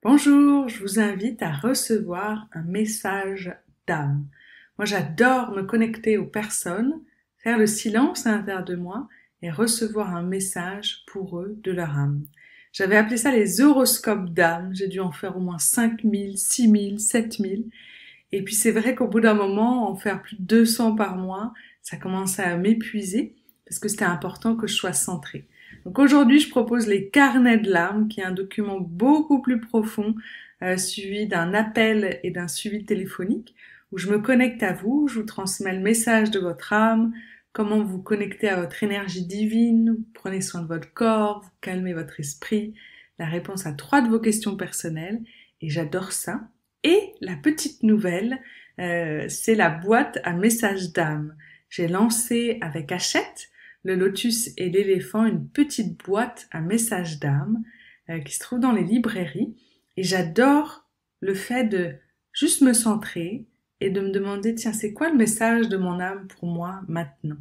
Bonjour, je vous invite à recevoir un message d'âme. Moi, j'adore me connecter aux personnes, faire le silence à l'intérieur de moi et recevoir un message pour eux de leur âme. J'avais appelé ça les horoscopes d'âme. J'ai dû en faire au moins 5000, 6000, 7000. Et puis c'est vrai qu'au bout d'un moment, en faire plus de 200 par mois, ça commençait à m'épuiser parce que c'était important que je sois centrée. Donc aujourd'hui, je propose les carnets de l'âme, qui est un document beaucoup plus profond, suivi d'un appel et d'un suivi téléphonique, où je me connecte à vous, je vous transmets le message de votre âme, comment vous connecter à votre énergie divine, vous prenez soin de votre corps, vous calmez votre esprit, la réponse à 3 de vos questions personnelles, et j'adore ça. Et la petite nouvelle, c'est la boîte à messages d'âme. J'ai lancé avec Hachette, le lotus et l'éléphant, une petite boîte à messages d'âme qui se trouve dans les librairies. Et j'adore le fait de juste me centrer et de me demander, tiens, c'est quoi le message de mon âme pour moi maintenant?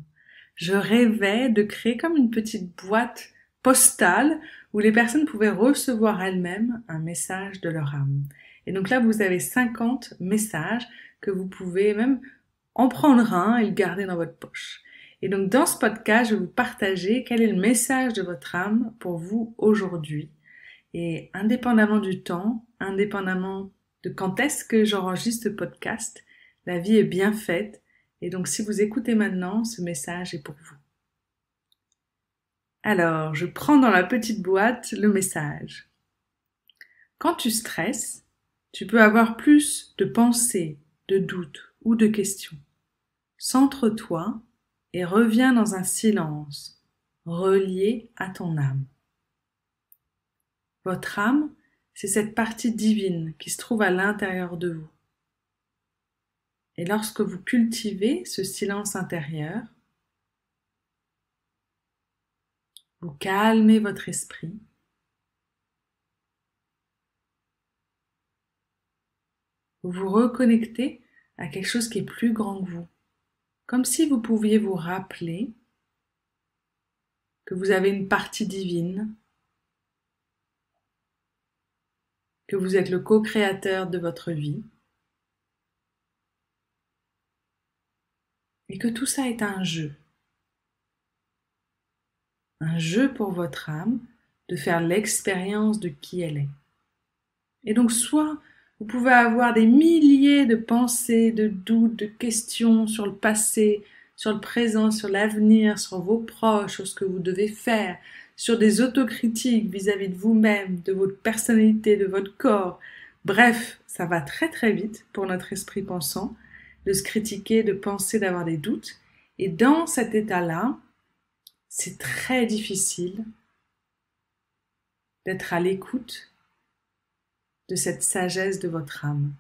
Je rêvais de créer comme une petite boîte postale où les personnes pouvaient recevoir elles-mêmes un message de leur âme. Et donc là, vous avez 50 messages que vous pouvez même en prendre un et le garder dans votre poche. Et donc dans ce podcast, je vais vous partager quel est le message de votre âme pour vous aujourd'hui. Et indépendamment du temps, indépendamment de quand est-ce que j'enregistre ce podcast, la vie est bien faite. Et donc si vous écoutez maintenant, ce message est pour vous. Alors, je prends dans la petite boîte le message. Quand tu stresses, tu peux avoir plus de pensées, de doutes ou de questions. Centre-toi et reviens dans un silence relié à ton âme. Votre âme, c'est cette partie divine qui se trouve à l'intérieur de vous. Et lorsque vous cultivez ce silence intérieur, vous calmez votre esprit, vous vous reconnectez à quelque chose qui est plus grand que vous, comme si vous pouviez vous rappeler que vous avez une partie divine, que vous êtes le co-créateur de votre vie, et que tout ça est un jeu pour votre âme de faire l'expérience de qui elle est. Et donc soit vous pouvez avoir des milliers de pensées, de doutes, de questions sur le passé, sur le présent, sur l'avenir, sur vos proches, sur ce que vous devez faire, sur des autocritiques vis-à-vis de vous-même, de votre personnalité, de votre corps. Bref, ça va très très vite pour notre esprit pensant de se critiquer, de penser, d'avoir des doutes. Et dans cet état-là, c'est très difficile d'être à l'écoute de cette sagesse de votre âme.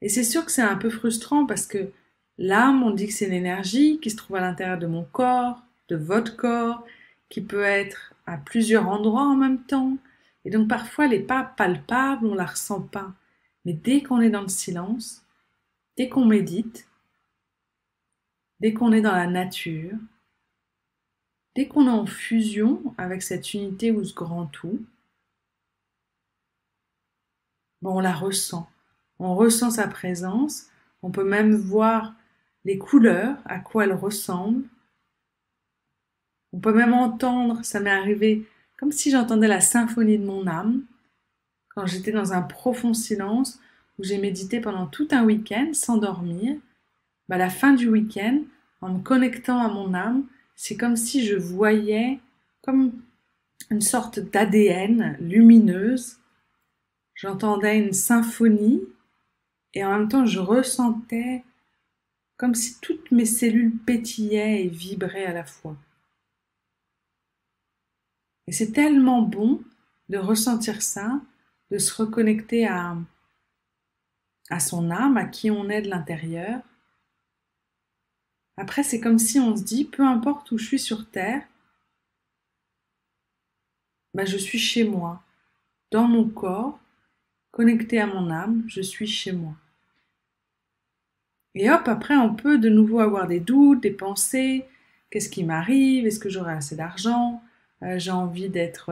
Et c'est sûr que c'est un peu frustrant parce que l'âme, on dit que c'est une énergie qui se trouve à l'intérieur de mon corps, de votre corps, qui peut être à plusieurs endroits en même temps. Et donc parfois elle n'est pas palpable, on la ressent pas. Mais dès qu'on est dans le silence, dès qu'on médite, dès qu'on est dans la nature, dès qu'on est en fusion avec cette unité ou ce grand tout, bon, on la ressent. On ressent sa présence. On peut même voir les couleurs, à quoi elles ressemblent. On peut même entendre, ça m'est arrivé comme si j'entendais la symphonie de mon âme quand j'étais dans un profond silence où j'ai médité pendant tout un week-end sans dormir. À la fin du week-end, en me connectant à mon âme, c'est comme si je voyais comme une sorte d'ADN lumineuse. J'entendais une symphonie et en même temps je ressentais comme si toutes mes cellules pétillaient et vibraient à la fois. Et c'est tellement bon de ressentir ça, de se reconnecter à son âme, à qui on est de l'intérieur. Après, c'est comme si on se dit, peu importe où je suis sur Terre, je suis chez moi, dans mon corps, connecté à mon âme, je suis chez moi. Et hop, après, on peut de nouveau avoir des doutes, des pensées. Qu'est-ce qui m'arrive? Est-ce que j'aurai assez d'argent? J'ai envie d'être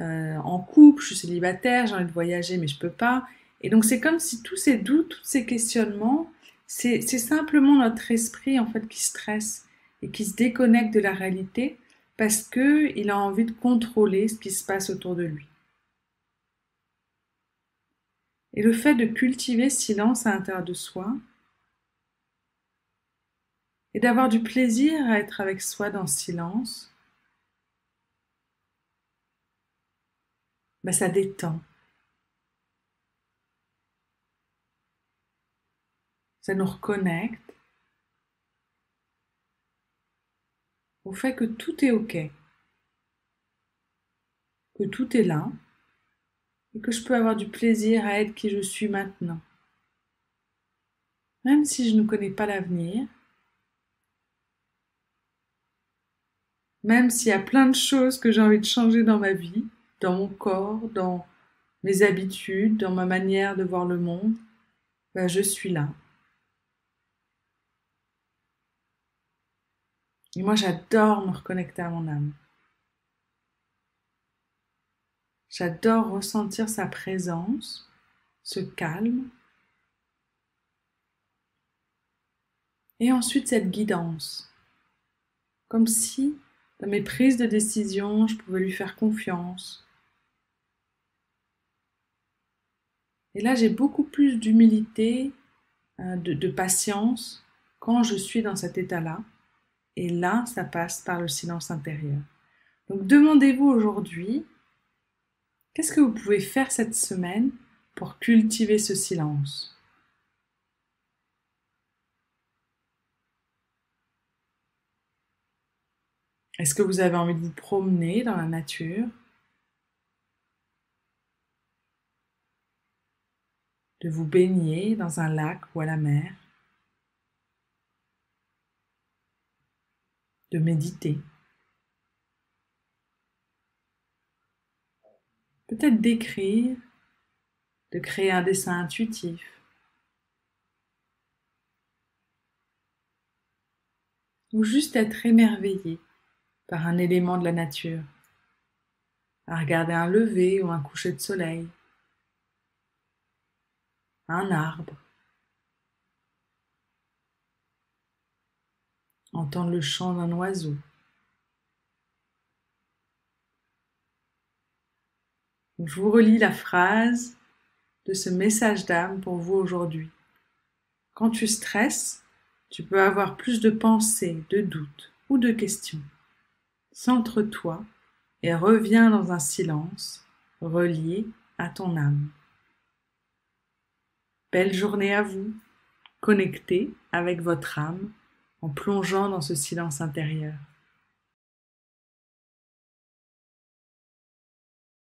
en couple, je suis célibataire, j'ai envie de voyager mais je peux pas. Et donc c'est comme si tous ces doutes, tous ces questionnements, c'est simplement notre esprit en fait qui stresse et qui se déconnecte de la réalité parce que il a envie de contrôler ce qui se passe autour de lui. Et le fait de cultiver ce silence à l'intérieur de soi et d'avoir du plaisir à être avec soi dans ce silence, ben ça détend, ça nous reconnecte au fait que tout est OK, que tout est là et que je peux avoir du plaisir à être qui je suis maintenant. Même si je ne connais pas l'avenir, même s'il y a plein de choses que j'ai envie de changer dans ma vie, dans mon corps, dans mes habitudes, dans ma manière de voir le monde, ben je suis là. Et moi, j'adore me reconnecter à mon âme. J'adore ressentir sa présence, ce calme, et ensuite cette guidance. Comme si, dans mes prises de décision, je pouvais lui faire confiance. Et là, j'ai beaucoup plus d'humilité, de patience quand je suis dans cet état-là. Et là, ça passe par le silence intérieur. Donc demandez-vous aujourd'hui, qu'est-ce que vous pouvez faire cette semaine pour cultiver ce silence? Est-ce que vous avez envie de vous promener dans la nature, de vous baigner dans un lac ou à la mer, de méditer? Peut-être d'écrire, de créer un dessin intuitif, ou juste être émerveillé par un élément de la nature, à regarder un lever ou un coucher de soleil, un arbre, entendre le chant d'un oiseau. Je vous relis la phrase de ce message d'âme pour vous aujourd'hui. Quand tu stresses, tu peux avoir plus de pensées, de doutes ou de questions. Centre-toi et reviens dans un silence relié à ton âme. Belle journée à vous, connectée avec votre âme en plongeant dans ce silence intérieur.